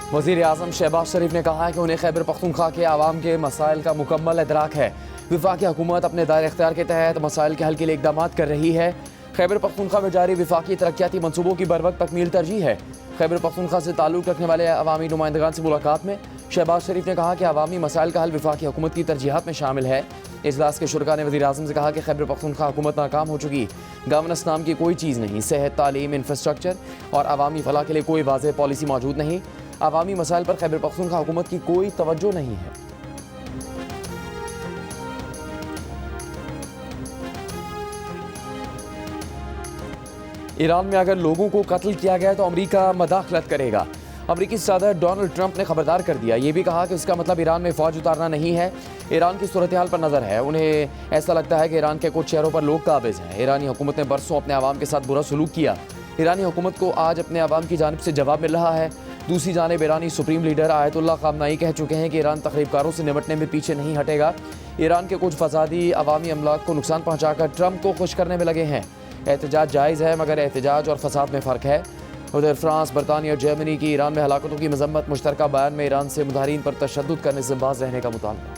वज़ीर आज़म शहबाज शरीफ ने कहा है कि उन्हें खैबर पख्तूनख्वा के आवाम के मसाइल का मुकम्मल इदराक है। वफाकी हुकूमत अपने दायरे इख्तियार के तहत मसाइल के हल के लिए इक़दाम कर रही है। खैबर पख्तूनख्वा में जारी वफाकी तरक्याती मनसूबों की बरवक्त तकमील तरजीह है। खैबर पख्तूनख्वा से ताल्लुक़ रखने वाले अवामी नुमाइंदगान से मुलाकात में शहबाज शरीफ ने कहा कि अवामी मसाइल का हल वफाकी हुकूमत की तरजीहात में शामिल है। इजलास के शुरा ने वज़ीर आज़म से कहा कि खैबर पख्तूनख्वा हुकूमत नाकाम हो चुकी, गवर्नेंस नाम की कोई चीज़ नहीं, सेहत, तालीम, इंफ्रास्ट्रक्चर और अवामी फलाह के लिए कोई वाज़ेह पॉलिसी मौजूद नहीं। अवामी मसाइल पर खैबर पख्तूनख्वा हुकूमत की कोई तवज्जो नहीं है। ईरान में अगर लोगों को कत्ल किया गया तो अमेरिका मदाखलत करेगा। अमेरिकी सदर डोनाल्ड ट्रंप ने खबरदार कर दिया। ये भी कहा कि इसका मतलब ईरान में फ़ौज उतारना नहीं है। ईरान की सूरत हाल पर नज़र है। उन्हें ऐसा लगता है कि ईरान के कुछ शहरों पर लोग काबिज़ हैं। ईरानी हुकूमत ने बरसों अपने आवाम के साथ बुरा सलूक किया। ईरानी हुकूमत को आज अपने आवाम की जानिब से जवाब मिल रहा है। दूसरी जानिब ईरानी सुप्रीम लीडर आयतुल्लाह ख़ामनाई कह चुके हैं कि ईरान तखरीबकारों से निपटने में पीछे नहीं हटेगा। ईरान के कुछ फसादी अवामी अमलाक को नुकसान पहुँचाकर ट्रंप को खुश करने में लगे हैं। एहतजाज जायज़ है, मगर एहतजाज और फसाद में फ़र्क है। उधर फ्रांस, बरतानिया और जर्मनी की ईरान में हलाकतों की मजम्मत। मुश्तरका बयान में ईरान से मुजाहिरीन पर तशद्दुद करने से बाज रहने का मुतालबा।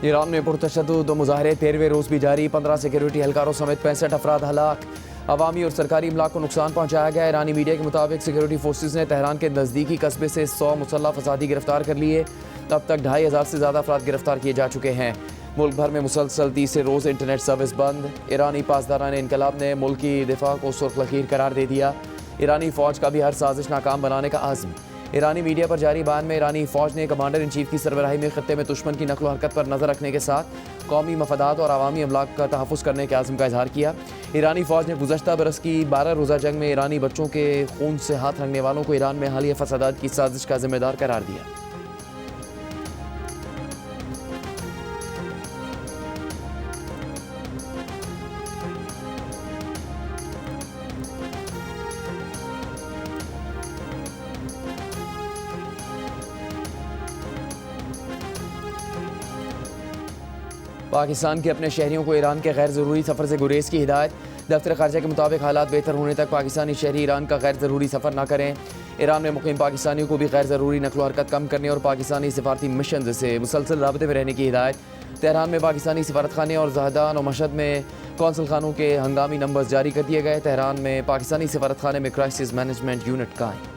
ईरान में पुरतशद्दुद मुजाहरे 13वें रोज़ भी जारी। 15 सिक्योरिटी एहलकारों समेत 65 अफराद हलाक। अवामी और सरकारी इमलाक को नुकसान पहुँचाया गया। ईरानी मीडिया के मुताबिक सिक्योरिटी फोर्सेज ने तेहरान के नज़दीकी कस्बे से 100 मुसल्लह फसादी गिरफ्तार कर लिए। अब तक 2500 से ज़्यादा अफराद गिरफ्तार किए जा चुके हैं। मुल्क भर में मुसलसल तीसरे रोज़ इंटरनेट सर्विस बंद। ईरानी पासदारान इनकलाब ने मुल्क की दिफा को सुर्ख लकीर करार दे दिया। ईरानी फ़ौज का भी हर साजिश नाकाम बनाने का आज़म। ईरानी मीडिया पर जारी बयान में ईरानी फ़ौज ने कमांडर इन चीफ की सरबराही में खत्ते में दुश्मन की नकलो हरकत पर नज़र रखने के साथ कौमी मफादात और अवामी अमलाक का तहफ़्फ़ुज़ करने के आज़म का इजहार किया। ईरानी फ़ौज ने गुज़श्ता बरस की 12 रोज़ा जंग में ईरानी बच्चों के खून से हाथ रंगने वालों को ईरान में हालिया फसादात की साजिश का जिम्मेदार करार दिया। पाकिस्तान के अपने शहरियों को ईरान के गैर ज़रूरी सफ़र से गुरेज की हिदायत। दफ्तर ख़ारजा के मुताबिक हालात बेहतर होने तक पाकिस्तानी शहरी ईरान का गैर ज़रूरी सफ़र न करें। ईरान में मुक़ीम पाकिस्तानियों को भी गैर ज़रूरी नकलो हरकत कम करने और पाकिस्तानी सिफारती मिशन से मुसलसल राबते में रहने की हिदायत। तेहरान में पाकिस्तानी सिफारत खाने और जहदान और मशहद में कौंसल खानों के हंगामी नंबर जारी कर दिए गए। तेहरान में पाकिस्तानी सिफारत खाने में क्राइसिस मैनेजमेंट यूनिट कायम।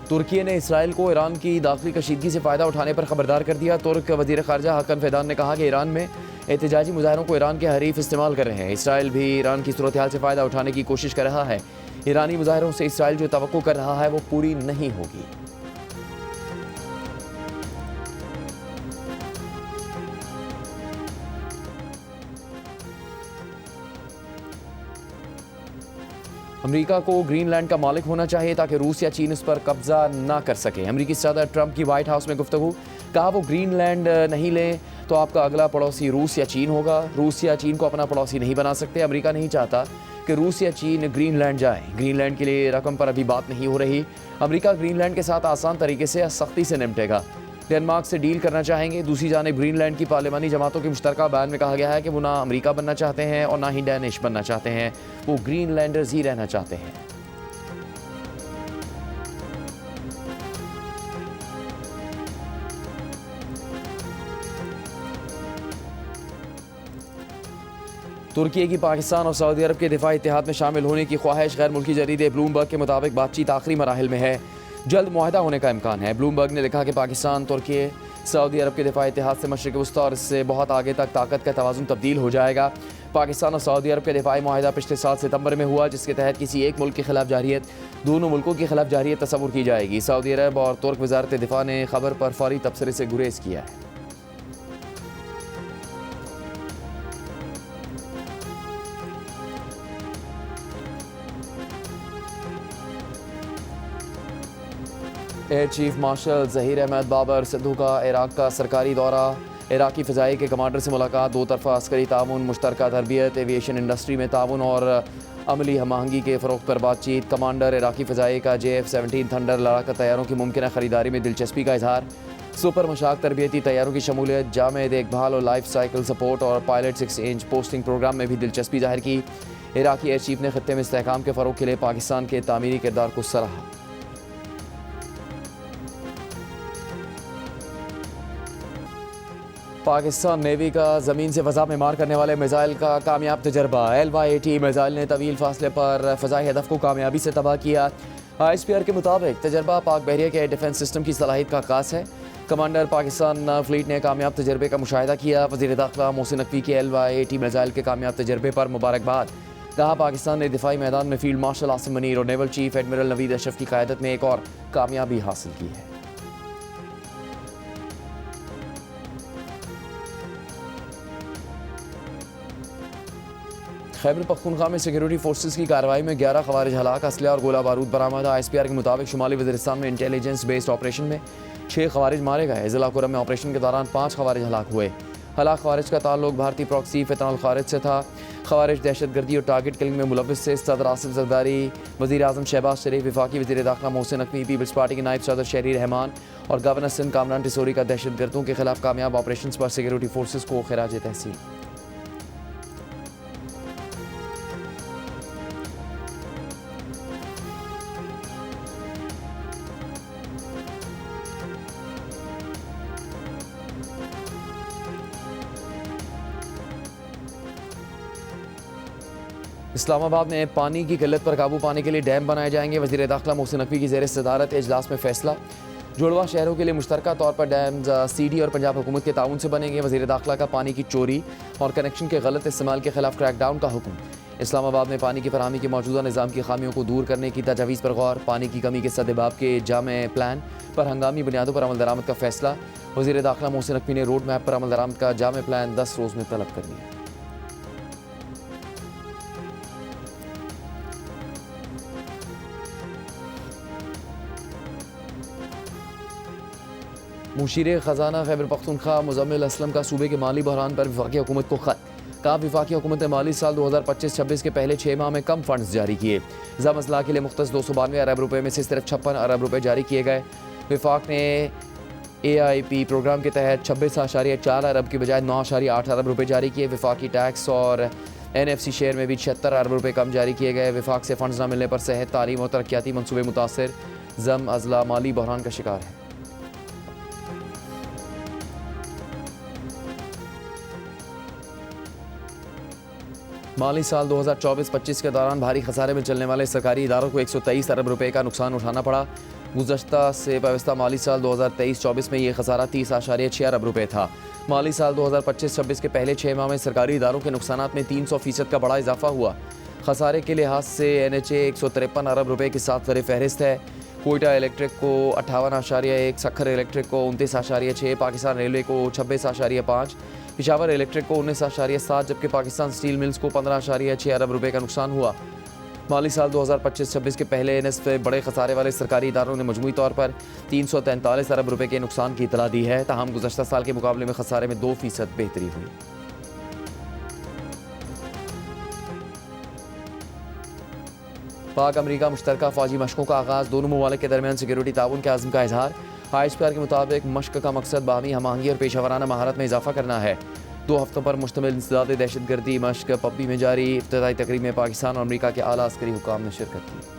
तुर्की ने इसराइल को ईरान की दाखिली कशीदगी से फ़ायदा उठाने पर खबरदार कर दिया। तुर्क वज़ीर ख़ारजा हाकन फ़ैदान ने कहा कि ईरान में एहतजाजी मुजाहरों को ईरान के हरीफ इस्तेमाल कर रहे हैं। इसराइल भी ईरान की सूरत हाल से फ़ायदा उठाने की कोशिश कर रहा है। ईरानी मुजाहरों से इसराइल जो तवक्को कर रहा है वो पूरी नहीं होगी। अमेरिका को ग्रीनलैंड का मालिक होना चाहिए ताकि रूस या चीन इस पर कब्जा ना कर सके। अमेरिकी सदर ट्रंप की व्हाइट हाउस में गुफ्तगू। कहा वो ग्रीनलैंड नहीं लें तो आपका अगला पड़ोसी रूस या चीन होगा। रूस या चीन को अपना पड़ोसी नहीं बना सकते। अमेरिका नहीं चाहता कि रूस या चीन ग्रीनलैंड जाए। ग्रीनलैंड के लिए रकम पर अभी बात नहीं हो रही। अमेरिका ग्रीनलैंड के साथ आसान तरीके से सख्ती से निपटेगा। डेनमार्क से डील करना चाहेंगे। दूसरी जानिब ग्रीनलैंड की पार्लिमानी जमातों के मुश्तरका बयान में कहा गया है कि वो ना अमेरिका बनना चाहते हैं और ना ही डैनिश बनना चाहते हैं। वो ग्रीनलैंडर्स ही रहना चाहते हैं। तुर्की की पाकिस्तान और सऊदी अरब के दिफाई इत्तेहाद में शामिल होने की ख्वाहिश। गैर मुल्की जरीदे ब्लूमबर्ग के मुताबिक बातचीत आखिरी मराहिल में है। जल्द मुआहदा होने का इम्कान है। ब्लूमबर्ग ने लिखा कि पाकिस्तान, तुर्की, सऊदी अरब के दिफाई इत्तेहाद से मशरिक़ वस्ता और इससे बहुत आगे तक ताकत का तवाज़ुन तब्दील हो जाएगा। पाकिस्तान और सऊदी अरब के दिफाई मुआहदा पिछले साल सितंबर में हुआ, जिसके तहत किसी एक मुल्क के खिलाफ जारियत दोनों मुल्कों के खिलाफ जारियत तस्वुर की जाएगी। सऊदी अरब और तुर्क वज़ारत दिफा ने खबर पर फौरी तबसरे से गुरेज किया है। Air chief marshal Zaheer Ahmed Babar Sidhu का इराक का सरकारी दौरा। इराक़ी फ़िज़ाई के कमांडर से मुलाकात, दो तरफ़ा अस्करी ताउन, मुश्तरका तरबियत, एविएशन इंडस्ट्री में ताउन और अमली हम आहंगी के फ़रोग़ पर बातचीत। कमांडर इराक़ी फ़िज़ाई का JF-17 थंडर लड़ाका तैयारों की मुमकिन ख़रीदारी में दिलचस्पी का इजहार। सुपर मशाक तरबियती तैयारों की शमूलियत, जामे देखभाल और लाइफ साइकिल सपोर्ट और पायलट एक्सचेंज पोस्टिंग प्रोग्राम में भी दिलचस्पी जाहिर की। इराक़ी एयर चीफ ने ख़ित्ते में इस्तेहकाम के फ़रोग़ के लिए पाकिस्तान के तामीरी किरदार को सराहा। पाकिस्तान नेवी का ज़मीन से फ़ज़ा में मार करने वाले मिसाइल का कामयाब तजर्बा। LY-80 मिसाइल ने तवील फासले पर फ़ज़ाई हदफ को कामयाबी से तबाह किया। ISPR के मुताबिक तजर्बा पाक बहरिया के डिफेंस सिस्टम की सलाहियत का खास है। कमांडर पाकिस्तान फ्लीट ने कामयाब तजर्बे का मुशाहिदा किया। वज़ीर दाखिला मोहसिन नकवी के LY-80 मिसाइल के कामयाब तजर्बे पर मुबारकबाद। कहा, पाकिस्तान ने दिफाई मैदान में फील्ड मार्शल आसिम मुनीर और naval chief admiral Naveed Ashraf की क़यादत में एक और कामयाबी हासिल की है। खैबर पख्तूनख्वा में सिक्योरिटी फोर्सेस की कार्रवाई में 11 खवारिज हलाक, असलहा और गोला बारूद बरामद। ISPR के मुताबिक शुमाली वज़ीरिस्तान में इंटेलिजेंस बेस्ड ऑपरेशन में 6 खवारिज मारे गए। ज़िला कुरम में ऑपरेशन के दौरान 5 खवारिज हलाक हुए। हलाक खवारिज का ताल्लुक भारतीय प्रॉक्सी फितनल खारिज से था। खवारिज दहशतगर्दी और टारगेट किलिंग में मुलव्विस थे। सदर आसिफ जरदारी, वज़ीर आज़म शहबाज शरीफ, वफाकी वज़ीर दाखिला मोहसिन नकवी, पीपल्स पार्टी के नायब सदर शहरी रहमान और गवर्नर सिंध कामरान टिसोरी का दहशतगर्दों के खिलाफ कामयाब ऑपरेशन पर सिक्योरिटी फोर्सेस को खिराज तहसीन। इस्लामाबाद में पानी की किल्लत पर काबू पाने के लिए डैम बनाए जाएंगे। वज़ीर दाखिला मोहसिन नकवी की ज़ेर सदारत इजलास में फैसला। जुड़वा शहरों के लिए मुश्तरका तौर पर डैम CD और पंजाब हुकूमत के ताउन से बनेंगे। वज़ीर दाखिला का पानी की चोरी और कनेक्शन के गलत इस्तेमाल के खिलाफ क्रैकडाउन का हुक्म। इस्लामाबाद में पानी की फराहमी के मौजूदा निज़ाम की खामियों को दूर करने की तजावीज़ पर गौर। पानी की कमी के सद्देबाब के जामे प्लान पर हंगामी बुनियादों पर अमल दरामद का फैसला। वज़ीर दाखिला मोहसिन नकवी ने रोड मैप पर अमल दरामद का जामे प्लान 10 रोज़ में तलब कर लिया। मुशीर ख़जाना खैबर पख्तूनख्वा मुज़म्मिल असलम का सूबे के माली बहरान पर वफाकी हुकूमत को ख़त। कहा, वफाकी हुकूमत ने माली साल 2025-26 के पहले 6 माह में कम फंड्स जारी किए। ज़म अज़ला के लिए मुख्तस 292 अरब रुपये में से सिर्फ 56 अरब रुपये जारी किए गए। वफाक ने AIP प्रोग्राम के तहत 26.4 अरब की बजाय 9.8 अरब रुपये जारी किए। वफाकी टैक्स और NFC शेयर में भी 76 अरब रुपये कम जारी किए गए। वफाक से फंड्स न मिलने पर सेहत, तालीम और तरक्याती मनसूबे मुतासर। ज़म अज़ला माली बहरान का शिकार है। माली साल 2024-25 के दौरान भारी खसारे में चलने वाले सरकारी इदारों को 123 अरब रुपये का नुकसान उठाना पड़ा। गुज़श्ता से वाबस्ता माली साल 2023-24 में ये खसारा 30.6 अरब रुपये था। माली साल 2025-26 के पहले 6 माह में सरकारी इदारों के नुकसानात में 300% का बड़ा इजाफा हुआ। खसारे के लिहाज से NHA 153 अरब रुपये के साथ ज़र फहरिस्त है। कोयटा इलेक्ट्रिक को 58.1, सखर इलेक्ट्रिक को 29.6, पाकिस्तान रेलवे को 26.5, पिशावर इलेक्ट्रिक को 19.7, जबकि पाकिस्तान स्टील मिल्स को 15.6 अरब रुपये का नुकसान हुआ। माली साल 2025-26 के पहले निस्फ़ बड़े खसारे वाले सरकारी इदारों ने मजमूई तौर पर 343 अरब रुपये के नुकसान की इतला दी है। ताहम गुज़श्ता साल के मुकाबले में खसारे में 2% बेहतरी हुई। पाक अमरीका मुश्तरका फ़ौजी मशकों का आगाज़, दोनों ममालिक के दरमियान सिक्योरिटी ताउन के आज़म का इजहार। ISPR के मुताबिक मश्क का मकसद बाहमी हम आहंगी और पेशावराना महारत में इजाफा करना है। 2 हफ्तों पर मुश्तमिल इंसदाद दहशतगर्दी मश्क पप्पी में जारी। इफ्तिताई तकरीब में पाकिस्तान और अमरीका के आला अस्करी हुकाम ने शिरकत की।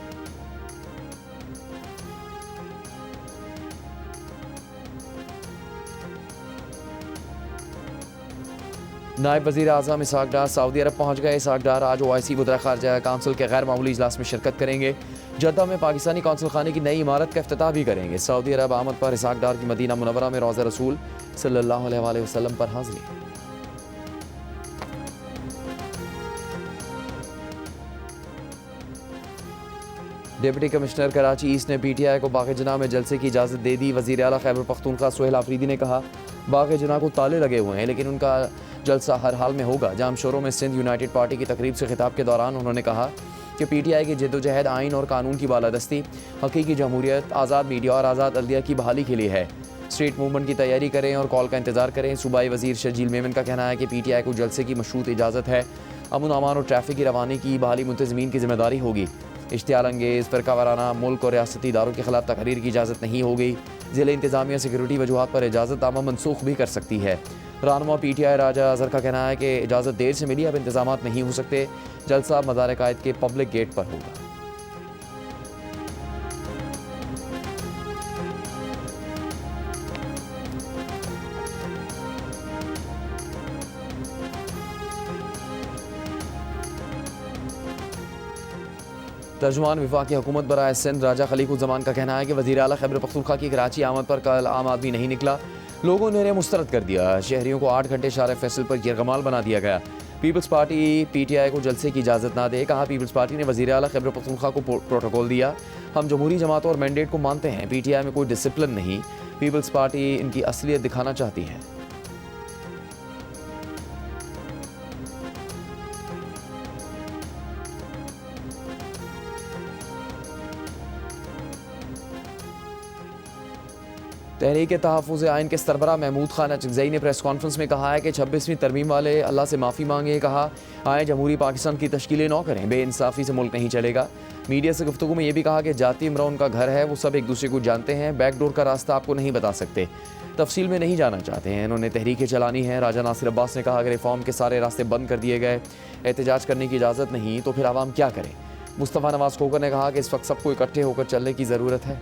नायब वज़ीर आज़म इसहाक डार सऊदी अरब पहुँच गए। इसहाक डार आज OIC वज़ीर ख़ारजा काउंसिल के गैर मामूली इजलास में शिरकत करेंगे। जद्दा में पाकिस्तानी कौंसल खाने की नई इमारत का इफ्तिताह भी करेंगे। सऊदी अरब आमद पर इसहाक डार की मदीना मुनव्वरा में रोज़ा रसूल सल्लल्लाहु अलैहि वसल्लम पर हाज़िरी। डिप्टी कमिश्नर कराची ईस्ट ने PTI को बाग़ जना में जलसे की इजाज़त दे दी। वज़ीर आला खैबर पख्तूनख्वा सुहेल आफरीदी ने कहा, बाग़ जना को ताले लगे हुए हैं लेकिन उनका जलसा हर हाल में होगा। जामशोरों में सिंध यूनाइटेड पार्टी की तकरीब से खिताब के दौरान उन्होंने कहा कि PTI की जद्दोजहद आइन और कानून की बालादस्ती, हकीकी जमहूरियत, आज़ाद मीडिया और आज़ाद अदलिया की बहाली के लिए है। स्ट्रीट मूवमेंट की तैयारी करें और कॉल का इंतजार करें। सूबाई वजीर शर्जील मेमन का कहना है कि PTI को जलसे की मशरूत इजाज़त है। अमन अमान और ट्रैफिक की रवानी की बहाली मुंतज़मीन की जिम्मेदारी होगी। इश्तियाल अंगेज़ फ़िरका वाराना मुल्क और रियासती इदारों के खिलाफ तकरीर की इजाज़त नहीं हो गई। ज़िले इंतज़ामिया सिक्योरिटी वजूहात पर इजाज़तनामा मनसूख भी कर सकती है। रहनुमा PTI राजा अजहर का कहना है कि इजाज़त देर से मिली, अब इंतजाम नहीं हो सकते। जलसा मज़ार कायद के पब्लिक गेट पर होगा। तर्जुमान वफाकी हुकूमत बराए सिंध राजा खलीकुज़्ज़मान का कहना है कि वज़ीर आला खैबर पख्तूनख्वा की कराची आमद पर कल आम आदमी नहीं निकला। लोगों ने उन्हें मुस्तरद कर दिया। शहरियों को 8 घंटे शार फैसल पर यरगमाल बना दिया गया। पीपल्स पार्टी PTI को जलसे की इजाज़त ना दे। कहा पीपल्स पार्टी ने वज़ीर आला खैबर पख्तूनख्वा को प्रोटोकॉल दिया। हम जमहूरी जमातों और मैंडेट को मानते हैं। PTI में कोई डिसिप्लिन नहीं। पीपल्स पार्टी इनकी असलियत दिखाना चाहती है। तहरीक तहफ़्फ़ुज़ आइन के सरबराह महमूद खान अचकज़ई ने प्रेस कॉन्फ्रेंस में कहा है कि 26वीं तरमीम वाले अल्लाह से माफ़ी मांगे। कहा आए जमहूरी पाकिस्तान की तश्कीलें न करें, बेइंसाफ़ी से मुल्क नहीं चलेगा। मीडिया से गुफ्तगू में यह भी कहा कि जाती इमरा उनका घर है, वो सब एक दूसरे को जानते हैं, बैकडोर का रास्ता आपको नहीं बता सकते, तफसील में नहीं जाना चाहते हैं। इन्होंने तहरीकें चलानी है। राजा नासिर अब्बास ने कहा अगर रिफॉर्म के सारे रास्ते बंद कर दिए गए, एहतजाज करने की इजाज़त नहीं, तो फिर आवाम क्या करें। मुस्तफ़ा नवाज़ खोकर ने कहा कि इस वक्त सबको इकट्ठे होकर चलने की ज़रूरत है।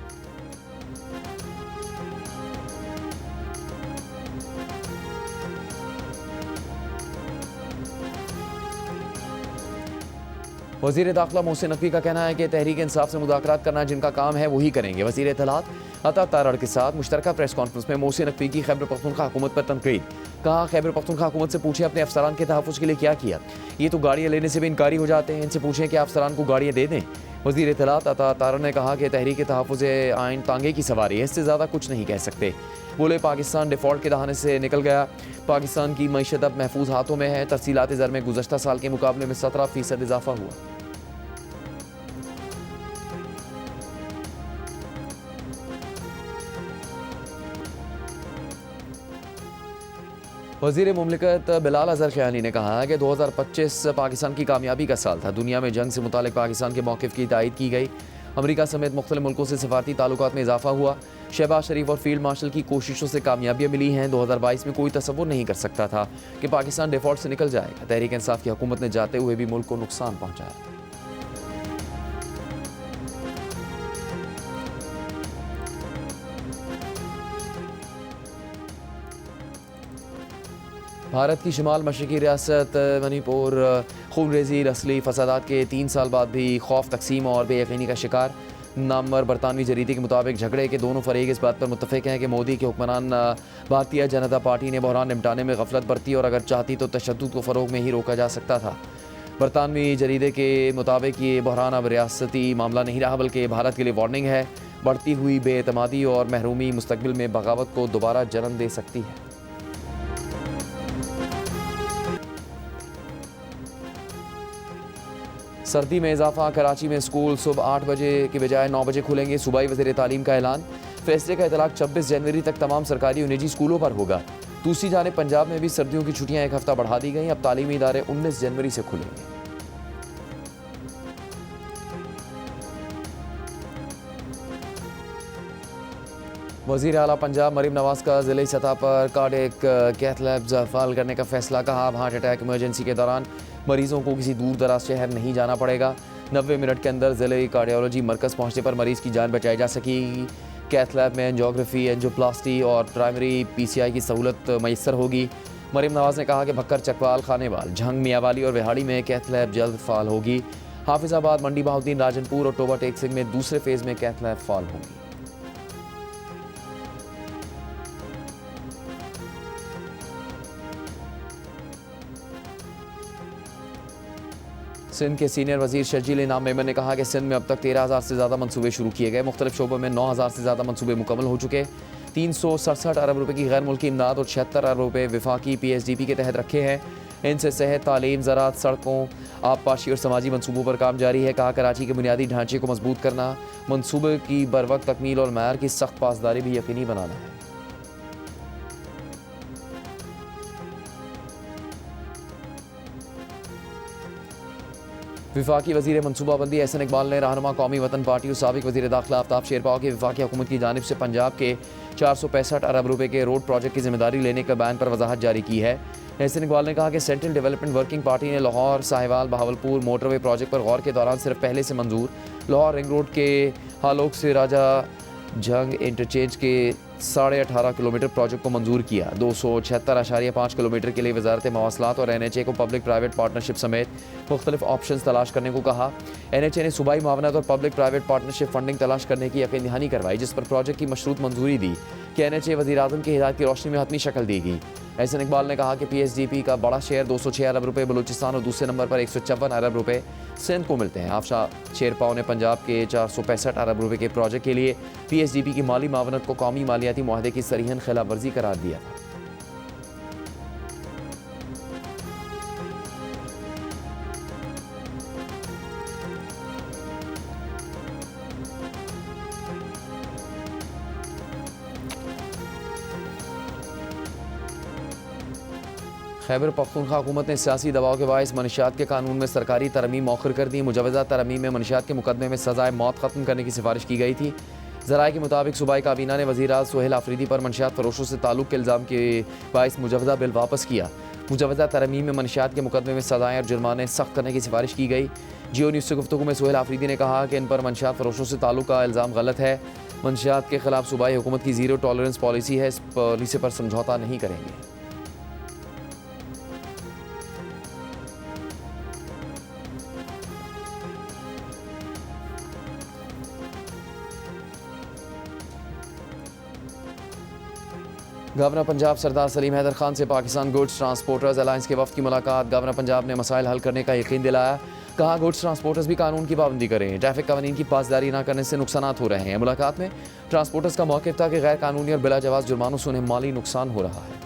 वज़ीर दाखिला मोहसिन नकवी का कहना है कि तहरीक इंसाफ से मुज़ाकरात करना जिनका काम है वही करेंगे। वज़ीर इत्तलात अता तारड़ के साथ मुश्तरका प्रेस कॉन्फ्रेंस में मोहसिन नकवी की खैबर पख्तूनख्वा हुकूमत पर तनकीद। कहा खैबर पख्तूनख्वा हुकूमत से पूछें अपने अफसरान के तहफ़्फ़ुज़ के लिए क्या किया। ये तो गाड़ियाँ लेने से भी इनकारी हो जाते हैं, इनसे पूछें कि अफसरान को गाड़ियाँ दे दें। वज़ीर इत्तलात अता तारड़ ने कहा कि तहरीक तहफ़्फ़ुज़ आइन तांगे की सवारी है, इससे ज़्यादा कुछ नहीं कह सकते। बोले पाकिस्तान डिफ़ॉल्ट के दहाने से निकल गया। पाकिस्तान की मईशत अब महफूज हाथों में है। तफसीलात ज़र में गुज़श्ता साल के मुकाबले में 17% इजाफा हुआ। वज़ीर मुमलिकत बिलाल अज़हर ख़यानी ने कहा है कि 2025 पाकिस्तान की कामयाबी का साल था। दुनिया में जंग से मुतालिक पाकिस्तान के मौक़िफ़ की तायीद की गई। अमरीका समेत मुख्तलिफ मुल्कों से सफ़ारती ताल्लुकात में इजाफा हुआ। शहबाज शरीफ और फील्ड मार्शल की कोशिशों से कामयाबियाँ मिली हैं। 2022 में कोई तसव्वुर नहीं कर सकता था कि पाकिस्तान डिफ़ॉल्ट से निकल जाएगा। तहरीक इंसाफ की हुकूमत ने जाते हुए भी मुल्क को नुकसान पहुँचाया। भारत की शिमाल मशरक़ी रियासत मणिपुर खूनरेज़ी नस्ली फसादात के 3 साल बाद भी खौफ, तकसीम और बेयकीनी का शिकार। नामवर बरतानवी जरीदे के मुताबिक झगड़े के दोनों फरीक इस बात पर मुत्तफ़िक़ हैं कि मोदी के हुक्मरान भारतीय जनता पार्टी ने बहरान निपटाने में गफलत बरती और अगर चाहती तो तशद्दुद को फ़रोग़ में ही रोका जा सकता था। बरतानवी जरीदे के मुताबिक ये बहरान अब रियासती मामला नहीं रहा बल्कि भारत के लिए वार्निंग है। बढ़ती हुई बेएतमादी और महरूमी मुस्तक़बिल में बगावत को दोबारा जन्म दे सकती है। सर्दी में इजाफा। कराची में स्कूल सुबह 8 बजे के बजाय 9 बजे खुलेंगे। सूबाई वज़ीर तालीम का ऐलान। फैसले का इतलाक़ 26 जनवरी तक तमाम सरकारी और निजी स्कूलों पर होगा। दूसरी जानिब पंजाब में भी सर्दियों की छुट्टियां 1 हफ्ता बढ़ा दी गई। अब तालीमी इदारे 19 जनवरी से खुलेंगे। वज़ीर आला पंजाब मरीम नवाज़ का ज़िले सतह पर कार्डियक कैथ लैब्स फ़ाल करने का फैसला। कहा अब हार्ट अटैक इमरजेंसी के दौरान मरीजों को किसी दूर दराज शहर नहीं जाना पड़ेगा। 90 मिनट के अंदर ज़िले कार्डियोलॉजी मरकज़ पहुँचने पर मरीज़ की जान बचाई जा सकेगी। कैथ लैब में एंजियोग्राफी, एंजियोप्लास्टी और प्राइमरी PCI की सहूलत मैसर होगी। मरीम नवाज़ ने कहा कि भक्कर, चकवाल, खानेवाल, झंग, मियावाली और विहाड़ी में कैथ लैब जल्द फ़ाल होगी। हाफिज़ाबाद, मंडी बहाउद्दीन, राजनपुर और टोबा टेक सिंह में दूसरे फेज़ में कैथ लैब फ़ाल होगी। सिंध के सीनियर वज़ीर शर्जील इनाम मेमन ने कहा कि सिंध में अब तक 13,000 से ज़्यादा मनसूबे शुरू किए गए। मुख्तलिफ शोबों में 9,000 से ज़्यादा मनसूबे मुकम्मल हो चुके। 367 अरब रुपये की गैर मुल्की इमदाद और 76 अरब रुपये विफाकी PSDP के तहत रखे हैं। इनसे सेहत, तालीम, ज़राअत, सड़कों, आबपाशी और समाजी मनसूबों पर काम जारी है। कहा कराची के बुनियादी ढांचे को मजबूत करना, मनसूबे की बर वक्त तकमील और मैयार की सख्त पासदारी भी यकीनी बनाना है। वफाकी वज़ीर मनसूबाबंदी एहसन इकबाल ने रहनुमा कौमी वतन पार्टी और साबिक वज़ीर दाखिला आफ्ताब शेरपाव की वफाकी हुकूमत की जानिब से पंजाब के 465 अरब रुपये के रोड प्रोजेक्ट की जिम्मेदारी लेने का बयान पर वजाहत जारी की है। एहसन इकबाल ने कहा कि सेंट्रल डेवलपमेंट वर्किंग पार्टी ने लाहौर साहिवाल बहावलपुर मोटरवे प्रोजेक्ट पर गौर के दौरान सिर्फ पहले से मंजूर लाहौर रिंग रोड के हालोक से राजा जंग इंटरचेंज के 18.5 किलोमीटर प्रोजेक्ट को मंजूर किया। 276.5 किलोमीटर के लिए वजारत मवासलात और NHA को पब्लिक प्राइवेट पार्टनरशिप समेत मुख्तलिफ ऑप्शन तलाश करने को कहा। NHA ने सूबाई मावनत और पब्लिक प्राइवेट पार्टनरशिप फंडिंग तलाश करने की यकीन दहानी करवाई, जिस पर प्रोजेक्ट की मशरूत मंजूरी दी कि NHA वज़ीर आज़म की हिदायत की रोशनी में हतमी शक्ल देगी। एहसन इकबाल ने कहा कि PSDP का बड़ा शेयर 206 अरब रुपये बलूचिस्तान और दूसरे नंबर पर 154 अरब रुपये सिंध को मिलते हैं। आफ्शा शेरपाव ने पंजाब के 465 अरब रुपये के प्रोजेक्ट के लिए PSDP की माली मावनत को कौमी मालियाती मुआहदे की सरीहन खिलाफ वर्जी करार दिया था। खैबर पख्तूनख्वा हुकूमत ने सियासी दबाव के बायस मनशियात के कानून में सरकारी तरमीम मौखर कर दी। मुजवज़ा तरमीम में मनशियात के मुकदमे में सज़ाए मौत ख़त्म करने की सिफारिश की गई थी। ज़राए के मुताबिक सूबाई काबीना ने वज़ीर आज़म सुहेल आफरीदी पर मनशियात फरोशों से ताल्लुक़ के इल्ज़ाम के बायस मुजवज़ा बिल वापस किया। मुजवज़ा तरमीम में मनशियात के मुकदमे में सज़ाएँ और जुर्माने सख्त करने की सिफारिश की गई। जियो न्यूज़ से गुफ्तगू में सुहेल आफरीदी ने कहा कि इन पर मनशियात फरोशों से ताल्लुक़ का इल्ज़ाम गलत है। मनशियात के खिलाफ सूबाई हुकूमत की ज़ीरो टॉलरेंस पॉलिसी है, इस पॉलिसी पर समझौता नहीं करेंगे। गवर्नर पंजाब सरदार सलीम हैदर खान से पाकिस्तान गुड्स ट्रांसपोर्टर्स अलायंस के वफ्द की मुलाकात। गवर्नर पंजाब ने मसाइल हल करने का यकीन दिलाया। कहा गुड्स ट्रांसपोर्टर्स भी कानून की पाबंदी करें, ट्रैफिक कवानीन की पासदारी न करने से नुकसान हो रहे हैं। मुलाकात में ट्रांसपोर्टर्स का मौक़िफ़ था कि गैर कानूनी और बिला जवाज़ जुर्मानों से उन्हें माली नुकसान हो रहा है।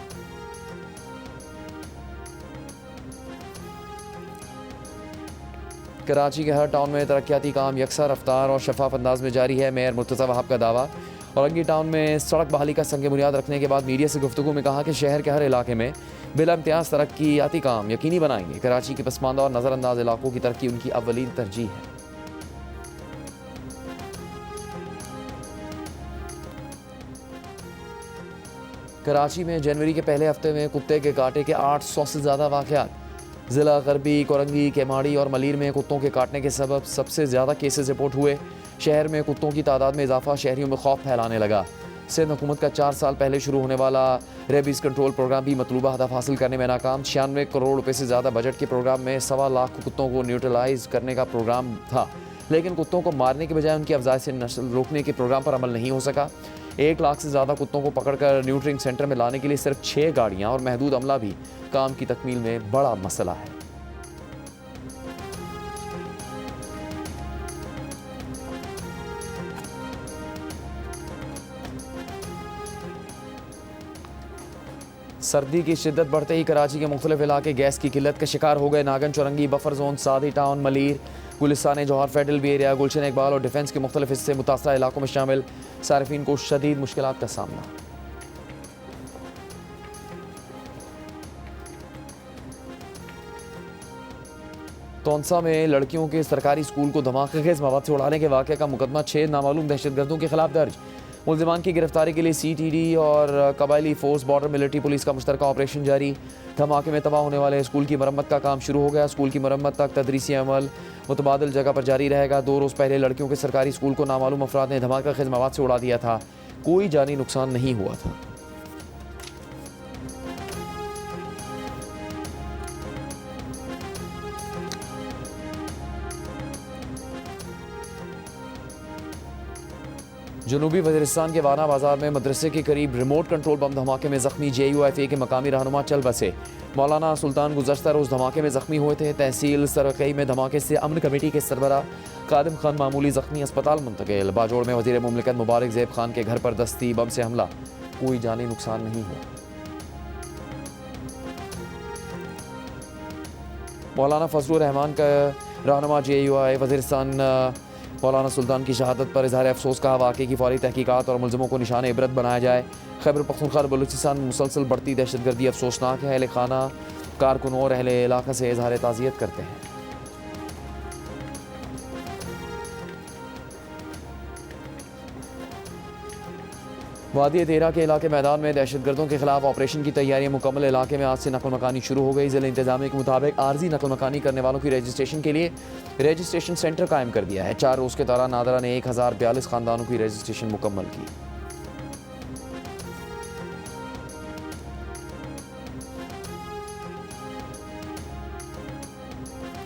कराची के हर टाउन में तरक्याती काम यकसा रफ्तार और शफाफ अंदाज में जारी है। मेयर मुर्तज़ा वहाब का दावा। औरंगी टाउन में सड़क बहाली का संग बुनियाद रखने के बाद मीडिया से गुफ्तगू में कहा कि शहर के हर इलाके में बिला इम्तियाज़ तरक्याती काम यकीनी बनाएंगे। कराची के पसमानदा और नज़रअंदाज इलाकों की तरक्की उनकी अव्वलीन तरजीह है। कराची में जनवरी के पहले हफ्ते में कुत्ते के काटे के 800 से ज़्यादा वाक़यात। ज़िला गरबी, कोरंगी, केमाड़ी और मलीर में कुत्तों के काटने के सबब सबसे ज़्यादा केसेस रिपोर्ट हुए। शहर में कुत्तों की तादाद में इजाफा शहरियों में खौफ फैलाने लगा। सिंध हुकूमत का 4 साल पहले शुरू होने वाला रेबीज़ कंट्रोल प्रोग्राम भी मतलूबा हदफ हासिल करने में नाकाम। 96 करोड़ रुपए से ज़्यादा बजट के प्रोग्राम में 1.25 लाख कुत्तों को न्यूट्रलाइज करने का प्रोग्राम था, लेकिन कुत्तों को मारने के बजाय उनकी अफजाई से नस्ल रोकने के प्रोग्राम पर अमल नहीं हो सका। 1 लाख से ज़्यादा कुत्तों को पकड़कर न्यूट्रिंग सेंटर में लाने के लिए सिर्फ 6 गाड़ियाँ और महदूद अमला भी काम की तकमील में बड़ा मसला है। सर्दी की शिद्दत बढ़ते ही कराची के मुख्तलिफ इलाके गैस की किल्लत का शिकार हो गए। नागन, चौरंगी, बफर जोन, सादी टाउन, मलीर, गुलिस्तान, जौहर, फेडरल बी एरिया, गुलशन इकबाल और डिफेंस के मुख्तलिफ हिस्से मुतासरा इलाकों में शामिल सार्फिन को शदीद मुश्किलात का सामना। तौंसा में लड़कियों के सरकारी स्कूल को धमाकेखेज मवाद से उड़ाने के वाक़े का मुकदमा 6 नामालूम दहशतगर्दों के खिलाफ दर्ज। मुल्ज़िमान की गिरफ्तारी के लिए CTD और कबायली फोर्स बॉर्डर मिलिट्री पुलिस का मुश्तरका ऑपरेशन जारी। धमाके में तबाह होने वाले स्कूल की मरम्मत का काम शुरू हो गया। स्कूल की मरम्मत तक तदरीसी अमल मुतबादिल जगह पर जारी रहेगा। 2 रोज़ पहले लड़कियों के सरकारी स्कूल को नामालूम अफराद ने धमाकेखेज मवाद से उड़ा दिया था। कोई जानी नुकसान नहीं हुआ था। जनूबी वज़ीरिस्तान के वाना बाजार में मदरसे के करीब रिमोट कंट्रोल बम धमाके में ज़ख्मी JUIFA के मकामी रहनुमा चल बसे। मौलाना सुल्तान गुज़श्ता रोज़ धमाके में ज़ख्मी हुए थे। तहसील सरकई में धमाके से अमन कमेटी के सरबरा कादिम खान मामूली ज़ख्मी, अस्पताल मुंतकिल। बाजोड़ में वज़ीर मुमलिकत मुबारक ज़ैब खान के घर पर दस्ती बम से हमला, कोई जानी नुकसान नहीं हुआ। मौलाना फजलुर रहमान का रहनुमा JUI वज़ीरिस्तान मौलाना सुल्तान की शहादत पर इजहार अफसोस कहा। वाक़े की फौरी तहकीकात और मुल्ज़िमों को निशान इबरत बनाया जाए। खैबर पख्तूनख्वा और बलूचिस्तान में मुसलसल बढ़ती दहशतगर्दी अफसोसनाक है। अहले खाना कारकुनों और अहले इलाका से इजहार ताज़ियत करते हैं। वादी तेरा के इलाके मैदान में दहशतगर्दों के खिलाफ ऑपरेशन की तैयारियां मुकम्मल। इलाके में आज से नकल मकानी शुरू हो गई। ज़िला इंतजामिया के मुताबिक आर्जी नकल मकानी करने वालों की रजिस्ट्रेशन के लिए रजिस्ट्रेशन सेंटर कायम कर दिया है। 4 रोज़ के दौरान नादरा ने 1042 खानदानों की रजिस्ट्रेशन मुकम्मल की।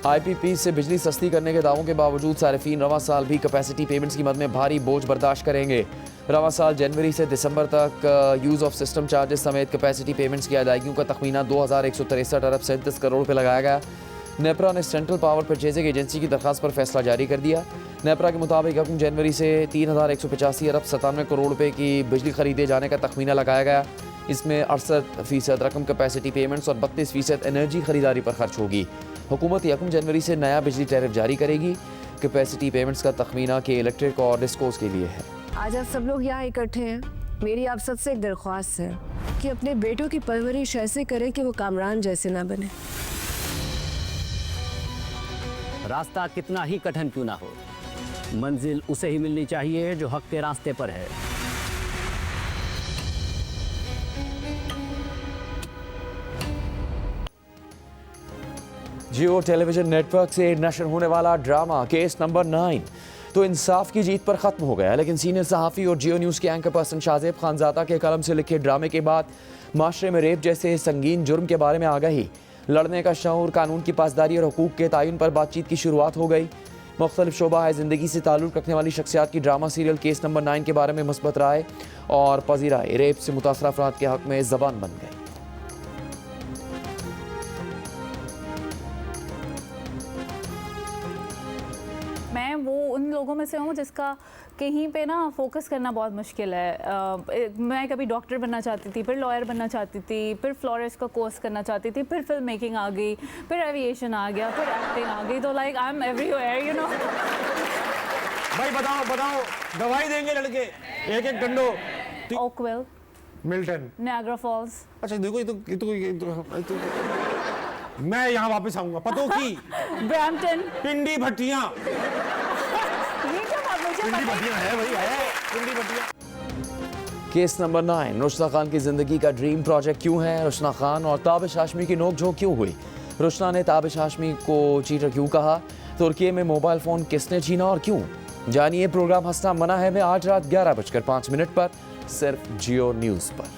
IPP से बिजली सस्ती करने के दावों के बावजूद सारिफीन रवां साल भी कैपेसिटी पेमेंट्स की मद में भारी बोझ बर्दाश्त करेंगे। रवां साल जनवरी से दिसंबर तक यूज़ ऑफ सिस्टम चार्जेस समेत कैपेसिटी पेमेंट्स की अदायगियों का तखमीना 2163 अरब 37 करोड़ रुपये लगाया गया। नेपरा ने सेंट्रल पावर परचेजिंग एजेंसी की दरख्वास्त पर फैसला जारी कर दिया। नेपरा के मुताबिक 1 जनवरी से 3185 अरब 97 करोड़ रुपये की बिजली खरीदे जाने का तखमीना लगाया गया। इसमें 68% रकम कैपेसिटी पेमेंट्स और 32% एनर्जी खरीदारी पर खर्च होगी। हुकूमत 1 जनवरी से नया बिजली टैरिफ जारी करेगी। कैपेसिटी पेमेंट्स का तखमीना के इलेक्ट्रिक और डिस्कोस के लिए है। आज आप सब लोग यहाँ इकट्ठे हैं। मेरी आप सबसे एक दरख्वास्त है कि अपने बेटों की परवरिश ऐसे करें कि वो कामरान जैसे ना बने। रास्ता कितना ही कठिन क्यों ना हो, मंजिल उसे ही मिलनी चाहिए जो हक के रास्ते पर है। जियो टेलीविजन नेटवर्क से नशर होने वाला ड्रामा केस नंबर 9 तो इंसाफ की जीत पर ख़त्म हो गया, लेकिन सीनियर सहाफ़ी और जियो न्यूज़ के एंकर पर्सन शाहजेब खानज़ादा के कलम से लिखे ड्रामे के बाद माशरे में रेप जैसे संगीन जुर्म के बारे में आगाही, लड़ने का शऊर, कानून की पासदारी और हुकूक के तयन पर बातचीत की शुरुआत हो गई। मुख्तलिफ शोबा है ज़िंदगी से ताल्लुक़ रखने वाली शख्सियात की ड्रामा सीरियल केस नंबर 9 के बारे में मुस्बत राय और पजीराए रेप से मुतासर अफराद के हक़ में ज़बान बन गई। मैं वो उन लोगों में से हूँ जिसका कहीं पे ना फोकस करना बहुत मुश्किल है। मैं कभी डॉक्टर बनना चाहती थी, फिर लॉयर बनना चाहती थी, फिर फ्लोरिस्ट का कोर्स करना चाहती थी, फिर फिल्म मेकिंग आ गई, फिर एविएशन आ गया, फिर एक्टिंग आ गई। तो like I am everywhere, you know. भाई बताओ दवाई देंगे लड़के एक एक डंडो। Oakville, Milton, Niagara Falls. अच्छा देखो ये तो मैं यहाँ वापस आऊंगा। पतों की ब्रैम्पटन, पिंडी भट्टियाँ। ये क्या बात मुझे पिंडी पता भट्टियाँ है भाई, है पिंडी भट्टियाँ। केस नंबर 9 रुशना खान की ज़िंदगी का ड्रीम प्रोजेक्ट क्यों है? रुशना खान और ताबिश हाशमी की नोकझोंक क्यों हुई? रुशना ने ताबिश हाशमी को चीटर क्यों कहा? तुर्की में मोबाइल फ़ोन किसने छीना और क्यों? जानिए प्रोग्राम हंसना मना है में आज रात 11:05 पर सिर्फ जियो न्यूज़ पर।